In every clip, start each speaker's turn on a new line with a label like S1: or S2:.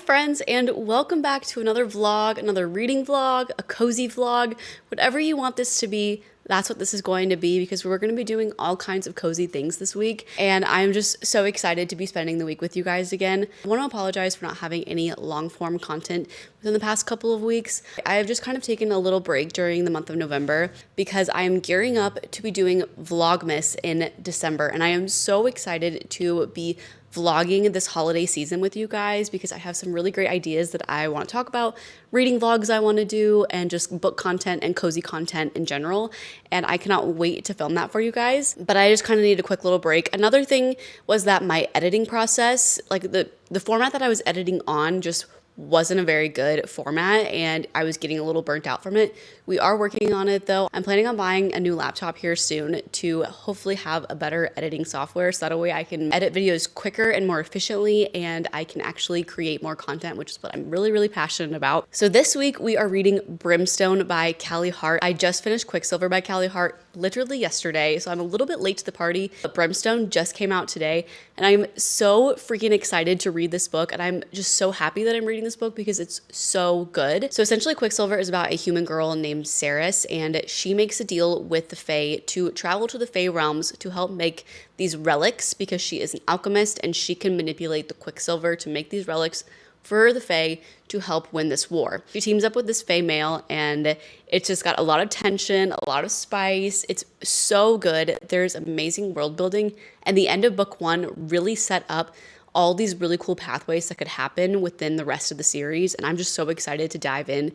S1: friends, and welcome back to another vlog, another reading vlog, a cozy vlog, whatever you want this to be. That's what this is going to be because we're going to be doing all kinds of cozy things this week. And I'm just so excited to be spending the week with you guys again. I want to apologize for not having any long form content within the past couple of weeks. I have just kind of taken a little break during the month of November because I am gearing up to be doing Vlogmas in December. And I am so excited to be vlogging this holiday season with you guys because I have some really great ideas that I want to talk about, reading vlogs I want to do, and just book content and cozy content in general. And I cannot wait to film that for you guys. But I just kind of need a quick little break. Another thing was that my editing process, like the format that I was editing on just wasn't a very good format and I was getting a little burnt out from it. We are working on it though. I'm planning on buying a new laptop here soon to hopefully have a better editing software so that way I can edit videos quicker and more efficiently and I can actually create more content, which is what I'm really passionate about. So this week we are reading Brimstone by Callie Hart. I just finished Quicksilver by Callie Hart literally yesterday, so I'm a little bit late to the party, but Brimstone just came out today and I'm so freaking excited to read this book and I'm just so happy that I'm reading this book because it's so good. So essentially Quicksilver is about a human girl named Saris and she makes a deal with the Fae to travel to the Fae realms to help make these relics because she is an alchemist and she can manipulate the Quicksilver to make these relics for the Fae to help win this war. She teams up with this Fae male and it's just got a lot of tension, a lot of spice. It's so good. There's amazing world building and the end of book one really set up all these really cool pathways that could happen within the rest of the series. And I'm just so excited to dive in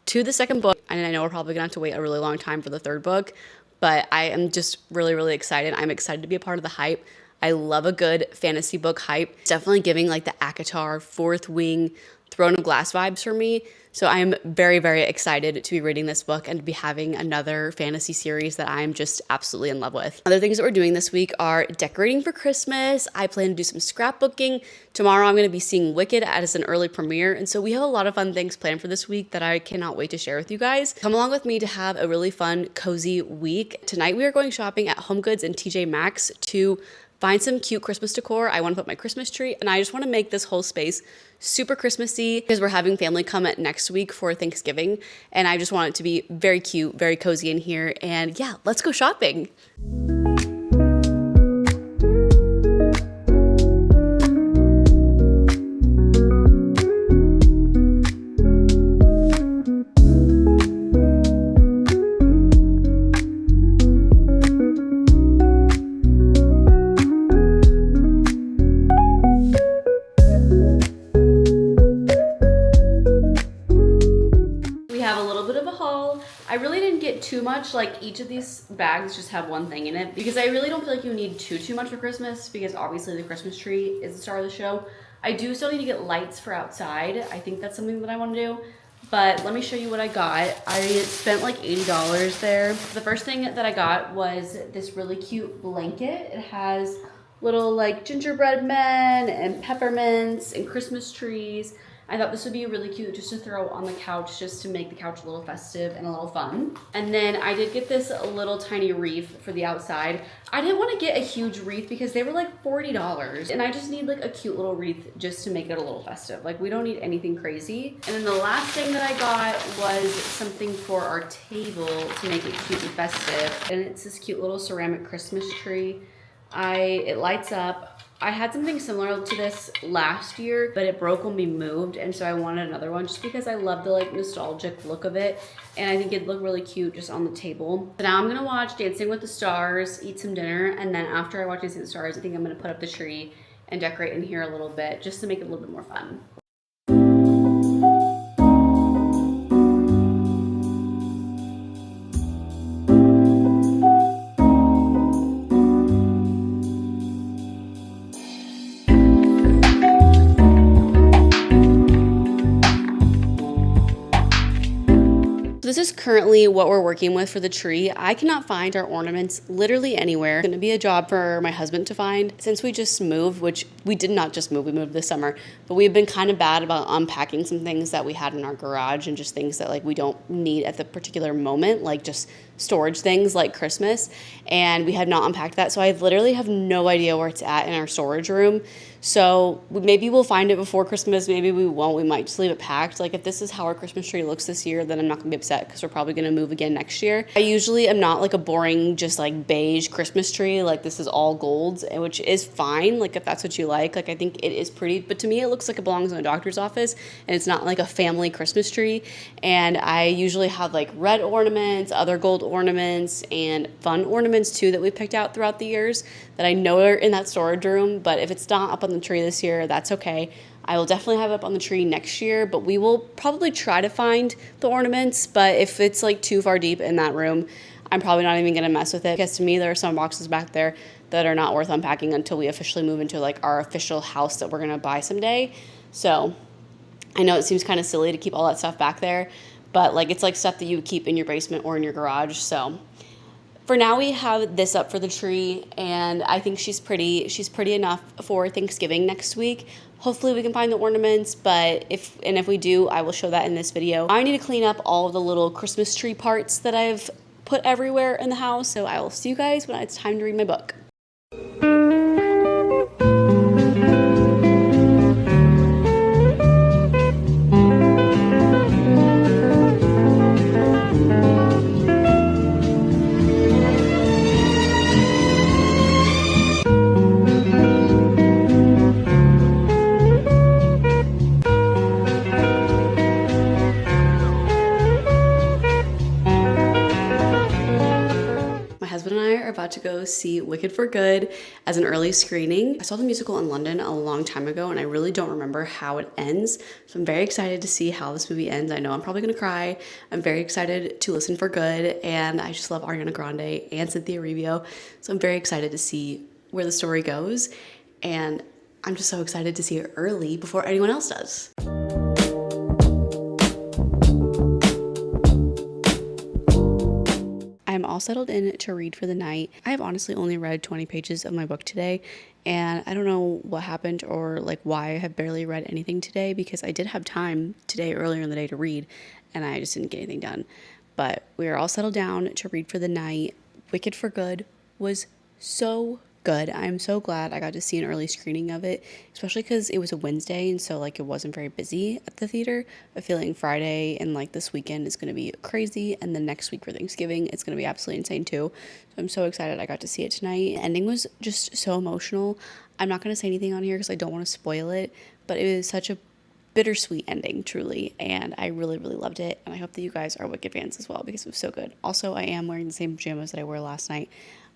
S1: to the second book. And I know we're probably gonna have to wait a really long time for the third book, but I am just really excited. I'm excited to be a part of the hype. I love a good fantasy book hype. It's definitely giving like the ACOTAR, Fourth Wing, Throne of Glass vibes for me. So I am very excited to be reading this book and to be having another fantasy series that I'm just absolutely in love with. Other things that we're doing this week are decorating for Christmas. I plan to do some scrapbooking. Tomorrow I'm going to be seeing Wicked as an early premiere. And so we have a lot of fun things planned for this week that I cannot wait to share with you guys. Come along with me to have a really fun, cozy week. Tonight we are going shopping at HomeGoods and TJ Maxx to find some cute Christmas decor. I want to put my Christmas tree and I just want to make this whole space super Christmassy because we're having family come at next week for Thanksgiving and I just want it to be very cute, very cozy in here. And yeah, let's go shopping. I really didn't get too much, like each of these bags just have one thing in it because I really don't feel like you need too much for Christmas because obviously the Christmas tree is the star of the show. I do still need to get lights for outside. I think that's something that I want to do, but let me show you what I got. I spent like $80 there. The first thing that I got was this really cute blanket. It has little like gingerbread men and peppermints and Christmas trees. I thought this would be really cute just to throw on the couch just to make the couch a little festive and a little fun. And then I did get this little tiny wreath for the outside. I didn't want to get a huge wreath because they were like $40 and I just need like a cute little wreath just to make it a little festive. Like we don't need anything crazy. And then the last thing that I got was something for our table to make it cute and festive. And it's this cute little ceramic Christmas tree. It lights up. I had something similar to this last year, but it broke when we moved, and so I wanted another one just because I love the like nostalgic look of it, and I think it'd look really cute just on the table. So now I'm gonna watch Dancing with the Stars, eat some dinner, and then after I watch Dancing with the Stars, I think I'm gonna put up the tree and decorate in here a little bit just to make it a little bit more fun. This is currently what we're working with for the tree. I cannot find our ornaments literally anywhere. It's gonna be a job for my husband to find. Since we just moved, which we did not just move, we moved this summer, but we've been kind of bad about unpacking some things that we had in our garage and just things that like we don't need at the particular moment, like just storage things like Christmas. And we have not unpacked that. So I literally have no idea where it's at in our storage room. So maybe we'll find it before Christmas. Maybe we won't. We might just leave it packed. Like if this is how our Christmas tree looks this year, then I'm not gonna be upset because we're probably gonna move again next year. I usually am not like a boring, just like beige Christmas tree. Like this is all gold, which is fine. Like if that's what you like. Like I think it is pretty, but to me it looks like it belongs in a doctor's office, and it's not like a family Christmas tree. And I usually have like red ornaments, other gold ornaments, and fun ornaments too that we picked out throughout the years that I know are in that storage room. But if it's not up on the tree this year, that's okay. I will definitely have it up on the tree next year, but we will probably try to find the ornaments. But if it's like too far deep in that room, I'm probably not even gonna mess with it, because to me there are some boxes back there that are not worth unpacking until we officially move into like our official house that we're gonna buy someday. So I know it seems kind of silly to keep all that stuff back there, but like it's like stuff that you would keep in your basement or in your garage. So for now we have this up for the tree, and I think she's pretty enough for Thanksgiving next week. Hopefully we can find the ornaments, but if we do, I will show that in this video. I need to clean up all of the little Christmas tree parts that I've put everywhere in the house. So I will see you guys when it's time to read my book. About to go see Wicked for Good as an early screening. I saw the musical in London a long time ago, and I really don't remember how it ends. So I'm very excited to see how this movie ends. I know I'm probably gonna cry. I'm very excited to listen for Good, and I just love Ariana Grande and Cynthia Erivo. So I'm very excited to see where the story goes, and I'm just so excited to see it early before anyone else does. I'm all settled in to read for the night. I have honestly only read 20 pages of my book today, and I don't know what happened or like why I have barely read anything today, because I did have time today earlier in the day to read and I just didn't get anything done. But we are all settled down to read for the night. Wicked for Good was so good. I'm so glad I got to see an early screening of it, especially because it was a Wednesday, and so like it wasn't very busy at the theater. I'm feeling Friday and like this weekend is going to be crazy, and then next week for Thanksgiving it's going to be absolutely insane too. So I'm so excited I got to see it tonight. The ending was just so emotional. I'm not going to say anything on here because I don't want to spoil it, but it was such a bittersweet ending, truly, and I really loved it, and I hope that you guys are Wicked fans as well, because it was so good. Also, I am wearing the same pajamas that I wore last night.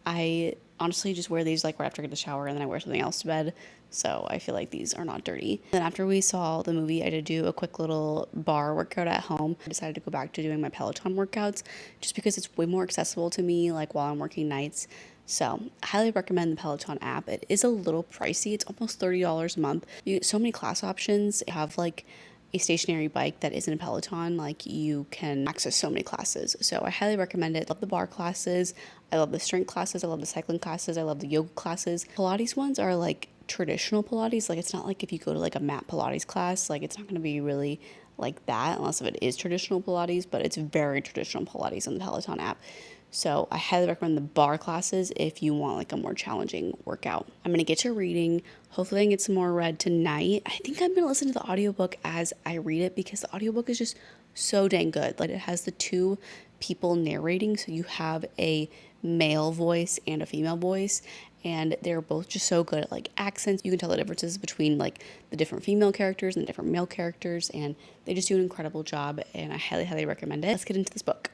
S1: I honestly just wear these like right after I get a shower, and then I wear something else to bed, so I feel like these are not dirty. Then after we saw the movie, I did do a quick little bar workout at home. I decided to go back to doing my Peloton workouts just because it's way more accessible to me like while I'm working nights. So I highly recommend the Peloton app. It is a little pricey. It's almost $30 a month. You get so many class options. You have like a stationary bike that isn't a Peloton. Like you can access so many classes. So I highly recommend it. I love the bar classes. I love the strength classes. I love the cycling classes. I love the yoga classes. Pilates ones are like traditional Pilates. Like it's not like if you go to like a mat Pilates class, like it's not going to be really like that unless if it is traditional Pilates, but it's very traditional Pilates on the Peloton app. So I highly recommend the bar classes if you want like a more challenging workout. I'm going to get to reading. Hopefully I can get some more read tonight. I think I'm going to listen to the audiobook as I read it, because the audiobook is just so dang good. Like it has the two people narrating, so you have a male voice and a female voice, and they're both just so good at like accents. You can tell the differences between like the different female characters and the different male characters, and they just do an incredible job, and I highly recommend it. Let's get into this book.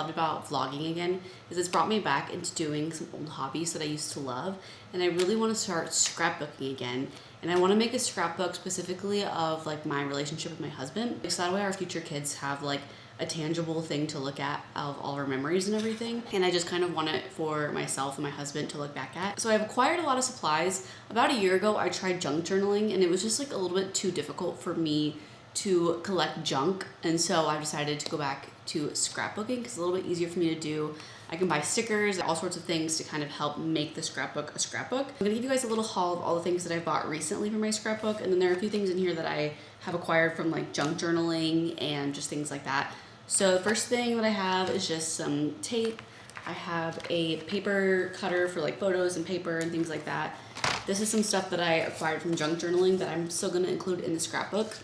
S1: About vlogging again is it's brought me back into doing some old hobbies that I used to love, and I really want to start scrapbooking again. And I want to make a scrapbook specifically of like my relationship with my husband, because that way our future kids have like a tangible thing to look at of all our memories and everything. And I just kind of want it for myself and my husband to look back at. So I've acquired a lot of supplies. About a year ago I tried junk journaling, and it was just like a little bit too difficult for me to collect junk, and so I decided to go back to scrapbooking because it's a little bit easier for me to do. I can buy stickers, all sorts of things to kind of help make the scrapbook a scrapbook. I'm gonna give you guys a little haul of all the things that I bought recently for my scrapbook, and then there are a few things in here that I have acquired from like junk journaling and just things like that. So the first thing that I have is just some tape. I have a paper cutter for like photos and paper and things like that. This is some stuff that I acquired from junk journaling that I'm still gonna include in the scrapbook.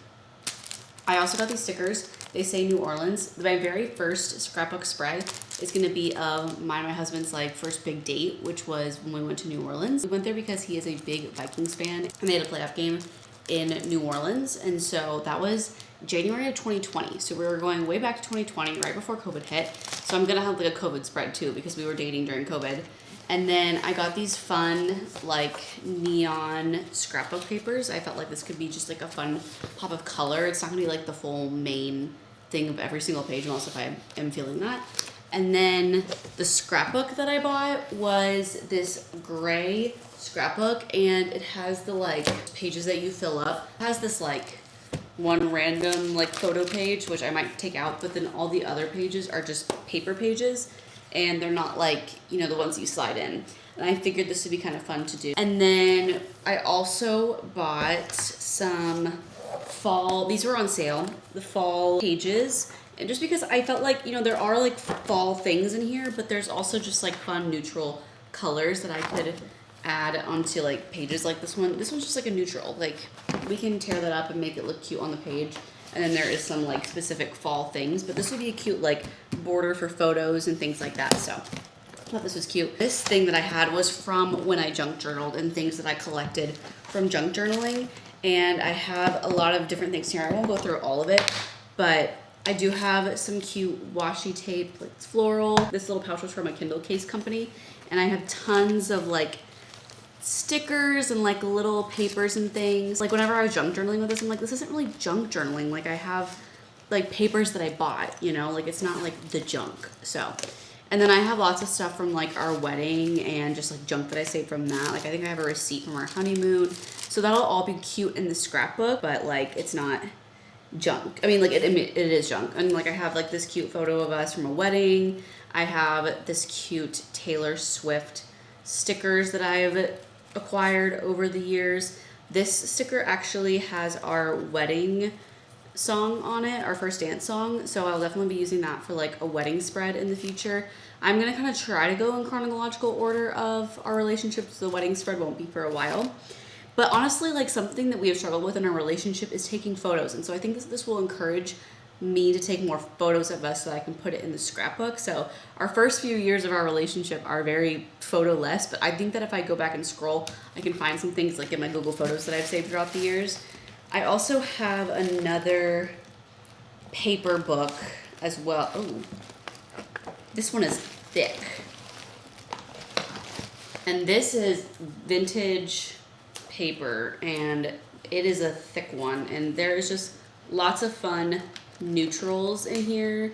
S1: I also got these stickers. They say New Orleans. My very first scrapbook spread is gonna be mine and my husband's like first big date, which was when we went to New Orleans. We went there because he is a big Vikings fan and they had a playoff game in New Orleans. And so that was January of 2020. So we were going way back to 2020, right before COVID hit. So I'm gonna have like a COVID spread too because we were dating during COVID. And then I got these fun like neon scrapbook papers. I felt like this could be just like a fun pop of color. It's not gonna be like the full main thing of every single page unless if I am feeling that. And then the scrapbook that I bought was this gray scrapbook and it has the like pages that you fill up. It has this like one random like photo page, which I might take out, but then all the other pages are just paper pages. And they're not like, you know, the ones you slide in. And I figured this would be kind of fun to do. And then I also bought some fall, these were on sale, the fall pages. And just because I felt like, you know, there are like fall things in here, but there's also just like fun neutral colors that I could add onto like pages like this one. This one's just like a neutral, like we can tear that up and make it look cute on the page. And then there is some like specific fall things, but this would be a cute like border for photos and things like that. So I thought this was cute. This thing that I had was from when I junk journaled and things that I collected from junk journaling. And I have a lot of different things here. I won't go through all of it, but I do have some cute washi tape, like it's floral. This little pouch was from a Kindle case company. And I have tons of like stickers and like little papers and things. Like whenever I was junk journaling with this, I'm like, this isn't really junk journaling. Like I have like papers that I bought, you know, like it's not like the junk. So, and then I have lots of stuff from like our wedding and just like junk that I saved from that. Like I think I have a receipt from our honeymoon. So that'll all be cute in the scrapbook, but like it's not junk. I mean, like it is junk. And like I have like this cute photo of us from a wedding. I have this cute Taylor Swift stickers that I've acquired over the years. This sticker actually has our wedding song on it, our first dance song, so I'll definitely be using that for like a wedding spread in the future. I'm gonna kind of try to go in chronological order of our relationship, so the wedding spread won't be for a while. But honestly, like something that we have struggled with in our relationship is taking photos, and so I think this will encourage me to take more photos of us so that I can put it in the scrapbook. So our first few years of our relationship are very photo-less, but I think that if I go back and scroll, I can find some things like in my Google Photos that I've saved throughout the years. I also have another paper book as well. Oh, this one is thick. And this is vintage paper, and it is a thick one, and there is just lots of fun neutrals in here,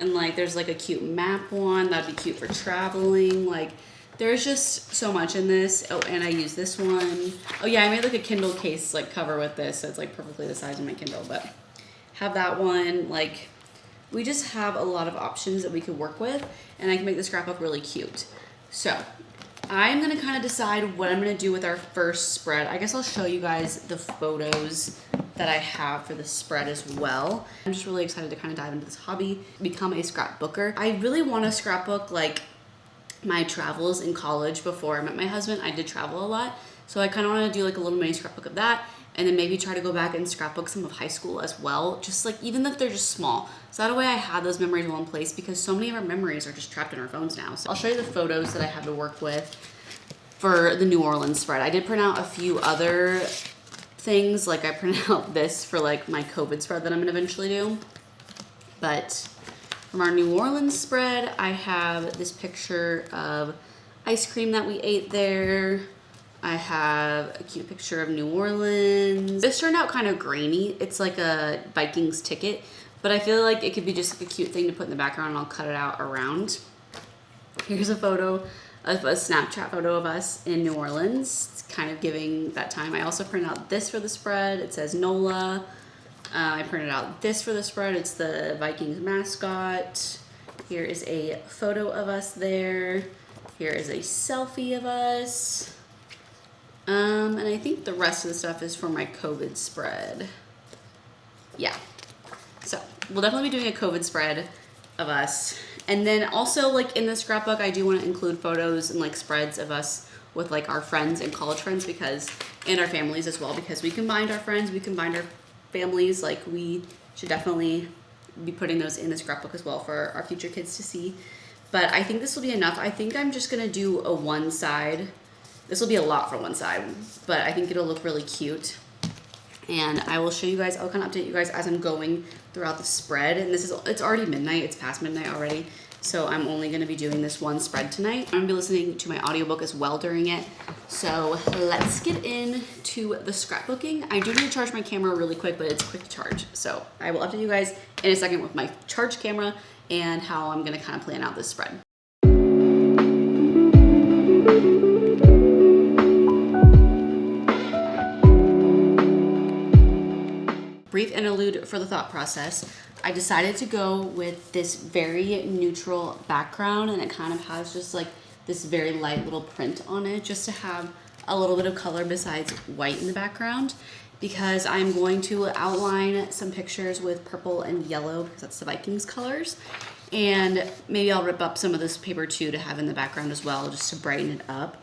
S1: and like there's like a cute map one that'd be cute for traveling. Like there's just so much in this. Oh, and I use this one. Oh yeah, I made like a Kindle case like cover with this, so it's like perfectly the size of my Kindle. But have that one. Like we just have a lot of options that we could work with, and I can make the scrapbook really cute. So I'm gonna kind of decide what I'm gonna do with our first spread. I guess I'll show you guys the photos that I have for the spread as well. I'm just really excited to kind of dive into this hobby, become a scrapbooker. I really want to scrapbook like my travels in college. Before I met my husband, I did travel a lot. So I kind of want to do like a little mini scrapbook of that, and then maybe try to go back and scrapbook some of high school as well. Just like, even if they're just small. So that way I have those memories in one place, because so many of our memories are just trapped in our phones now. So I'll show you the photos that I have to work with for the New Orleans spread. I did print out a few other things, like I printed out this for like my COVID spread that I'm gonna eventually do. But from our New Orleans spread, I have this picture of ice cream that we ate there. I have a cute picture of New Orleans. This turned out kind of grainy. It's like a Vikings ticket, but I feel like it could be just like a cute thing to put in the background, and I'll cut it out around. Here's a photo of a Snapchat photo of us in New Orleans. It's kind of giving that time. I also printed out this for the spread. It says NOLA. I printed out this for the spread. It's the Vikings mascot. Here is a photo of us there. Here is a selfie of us. And I think the rest of the stuff is for my COVID spread. Yeah. So we'll definitely be doing a COVID spread of us. And then also, like, in the scrapbook, I do want to include photos and like spreads of us with like our friends and college friends, because, and our families as well, because we combined our friends, we combined our families. Like, we should definitely be putting those in the scrapbook as well for our future kids to see. But I think this will be enough. I think I'm just gonna do a one side. This will be a lot for one side, but I think it'll look really cute. And I will show you guys, I'll kind of update you guys as I'm going throughout the spread. And it's already midnight, it's past midnight already. So I'm only gonna be doing this one spread tonight. I'm gonna be listening to my audiobook as well during it. So let's get into the scrapbooking. I do need to charge my camera really quick, but it's quick to charge. So I will update you guys in a second with my charged camera and how I'm gonna kind of plan out this spread. Brief interlude for the thought process. I decided to go with this very neutral background, and it kind of has just like this very light little print on it, just to have a little bit of color besides white in the background, because I'm going to outline some pictures with purple and yellow because that's the Vikings colors. And maybe I'll rip up some of this paper too to have in the background as well, just to brighten it up.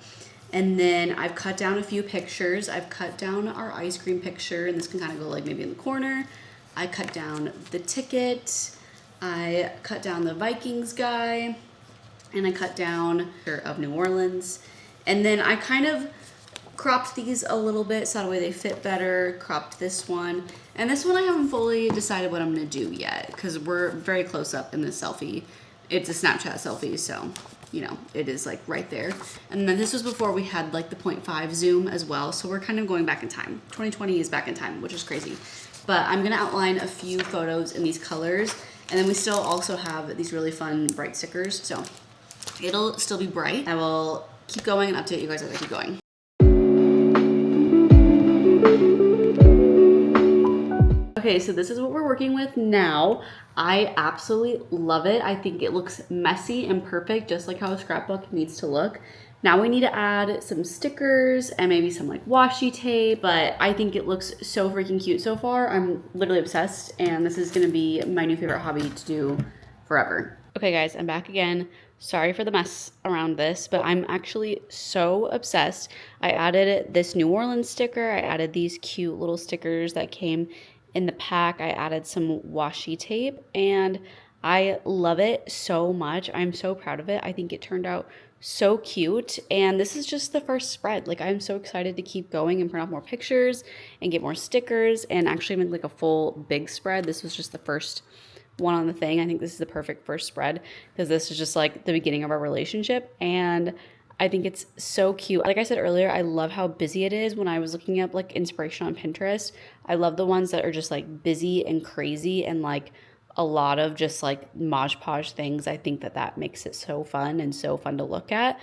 S1: And then I've cut down a few pictures. I've cut down our ice cream picture, and this can kind of go like maybe in the corner. I cut down the ticket. I cut down the Vikings guy, and I cut down of New Orleans. And then I kind of cropped these a little bit so that way they fit better, cropped this one. And this one I haven't fully decided what I'm gonna do yet, because we're very close up in this selfie. It's a Snapchat selfie, so you know, it is like right there. And then this was before we had like the 0.5 zoom as well. So we're kind of going back in time. 2020 is back in time, which is crazy. But I'm gonna outline a few photos in these colors. And then we still also have these really fun bright stickers. So it'll still be bright. I will keep going and update you guys as I keep going. Okay, so this is what we're working with now. I absolutely love it. I think it looks messy and perfect, just like how a scrapbook needs to look. Now we need to add some stickers and maybe some like washi tape, but I think it looks so freaking cute so far. I'm literally obsessed, and this is gonna be my new favorite hobby to do forever. Okay guys, I'm back again. Sorry for the mess around this, but I'm actually so obsessed. I added this New Orleans sticker. I added these cute little stickers that came in the pack. I added some washi tape, and I love it so much. I'm so proud of it. I think it turned out so cute, and this is just the first spread. Like, I'm so excited to keep going and print out more pictures and get more stickers and actually make like a full big spread. This was just the first one on the thing. I think this is the perfect first spread because this is just like the beginning of our relationship, and I think it's so cute. Like I said earlier, I love how busy it is. When I was looking up like inspiration on Pinterest, I love the ones that are just like busy and crazy and like a lot of just like Mod Podge things. I think that makes it so fun and so fun to look at.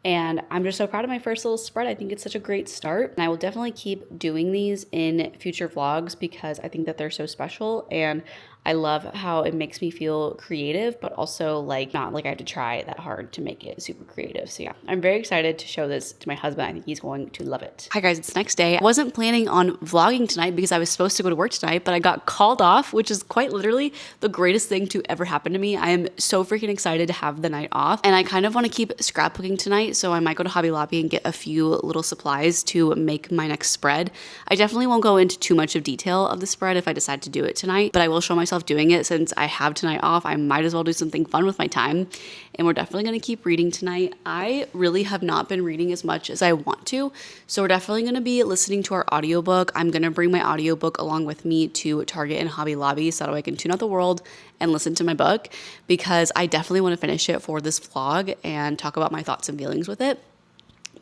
S1: And I'm just so proud of my first little spread. I think it's such a great start. And I will definitely keep doing these in future vlogs because I think that they're so special. And I love how it makes me feel creative, but also like not like I had to try that hard to make it super creative. So yeah, I'm very excited to show this to my husband. I think he's going to love it. Hi guys, it's the next day. I wasn't planning on vlogging tonight because I was supposed to go to work tonight, but I got called off, which is quite literally the greatest thing to ever happen to me. I am so freaking excited to have the night off, and I kind of want to keep scrapbooking tonight. So I might go to Hobby Lobby and get a few little supplies to make my next spread. I definitely won't go into too much of detail of the spread if I decide to do it tonight, but I will show myself doing it. Since I have tonight off, I might as well do something fun with my time, and we're definitely going to keep reading tonight. I really have not been reading as much as I want to, so we're definitely going to be listening to our audiobook. I'm going to bring my audiobook along with me to Target and Hobby Lobby so that I can tune out the world and listen to my book, because I definitely want to finish it for this vlog and talk about my thoughts and feelings with it.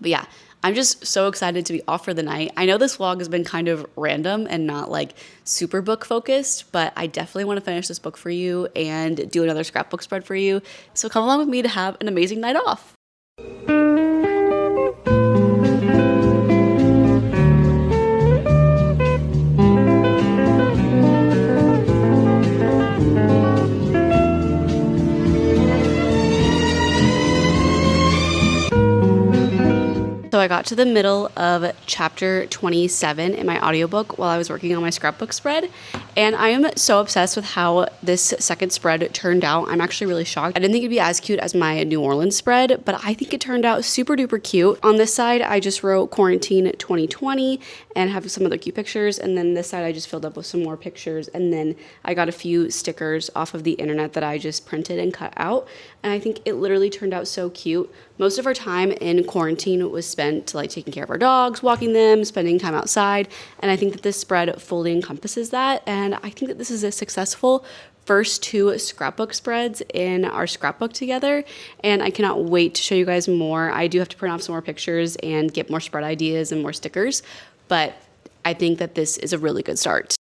S1: But yeah, I'm just so excited to be off for the night. I know this vlog has been kind of random and not like super book focused, but I definitely want to finish this book for you and do another scrapbook spread for you. So come along with me to have an amazing night off. I got to the middle of chapter 27 in my audiobook while I was working on my scrapbook spread, and I am so obsessed with how this second spread turned out. I'm actually really shocked. I didn't think it'd be as cute as my New Orleans spread, but I think it turned out super duper cute. On this side, I just wrote quarantine 2020 and have some other cute pictures, and then this side I just filled up with some more pictures, and then I got a few stickers off of the internet that I just printed and cut out, and I think it literally turned out so cute. Most of our time in quarantine was spent like taking care of our dogs, walking them, spending time outside, and I think that this spread fully encompasses that, and I think that this is a successful first 2 scrapbook spreads in our scrapbook together, and I cannot wait to show you guys more. I do have to print off some more pictures and get more spread ideas and more stickers, but I think that this is a really good start.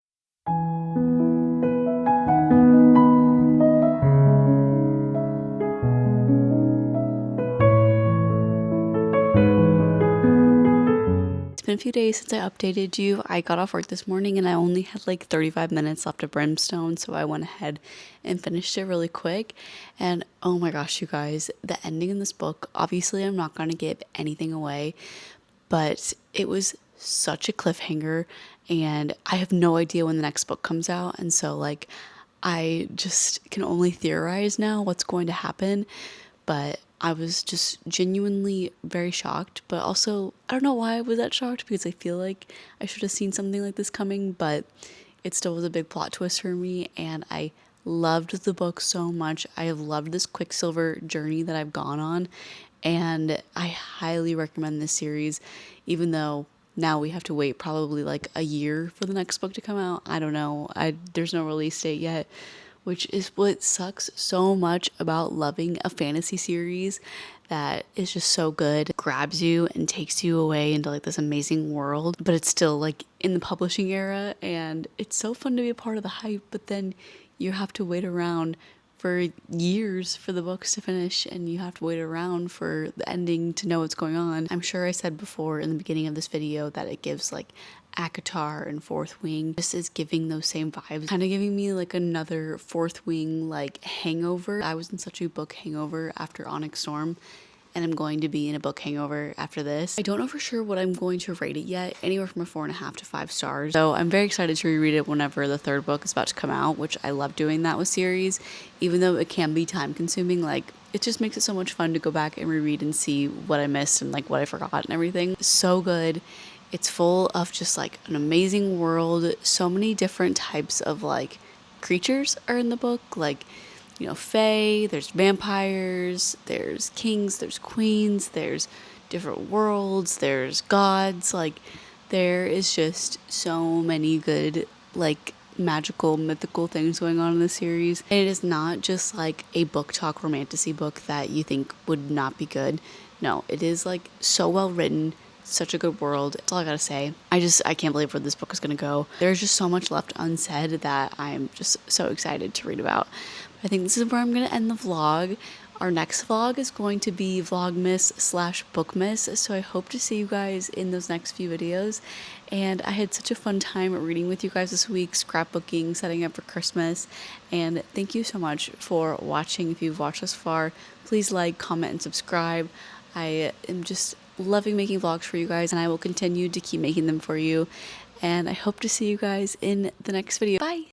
S1: It's been a few days since I updated you. I got off work this morning and I only had like 35 minutes left of Brimstone, so I went ahead and finished it really quick. And oh my gosh, you guys, the ending in this book, obviously I'm not going to give anything away, but it was such a cliffhanger, and I have no idea when the next book comes out, and so like I just can only theorize now what's going to happen. But I was just genuinely very shocked, but also I don't know why I was that shocked, because I feel like I should have seen something like this coming, but it still was a big plot twist for me, and I loved the book so much. I have loved this Quicksilver journey that I've gone on, and I highly recommend this series, even though now we have to wait probably like a year for the next book to come out. I don't know. There's no release date yet, which is what sucks so much about loving a fantasy series that is just so good. It grabs you and takes you away into like this amazing world, but it's still like in the publishing era, and it's so fun to be a part of the hype, but then you have to wait around for years for the books to finish, and you have to wait around for the ending to know what's going on. I'm sure I said before in the beginning of this video that it gives like ACOTAR and Fourth Wing. This is giving those same vibes, kind of giving me like another Fourth Wing like hangover. I was in such a book hangover after Onyx Storm, and I'm going to be in a book hangover after this. I don't know for sure what I'm going to rate it yet, anywhere from a 4.5 to 5 stars. So I'm very excited to reread it whenever the third book is about to come out, which I love doing that with series, even though it can be time consuming. Like, it just makes it so much fun to go back and reread and see what I missed and like what I forgot and everything. So good. It's full of just like an amazing world. So many different types of like creatures are in the book, like, you know, fae, there's vampires, there's kings, there's queens, there's different worlds, there's gods. Like, there is just so many good like magical mythical things going on in the series. And it is not just like a book talk romantasy book that you think would not be good. No, it is like so well written, such a good world. That's all I gotta say. I can't believe where this book is gonna go. There's just so much left unsaid that I'm just so excited to read about. I think this is where I'm gonna end the vlog. Our next vlog is going to be Vlogmas / Bookmas, so I hope to see you guys in those next few videos. And I had such a fun time reading with you guys this week, scrapbooking, setting up for Christmas, and thank you so much for watching. If you've watched this far, please like, comment, and subscribe. I am just loving making vlogs for you guys, and I will continue to keep making them for you, and I hope to see you guys in the next video. Bye!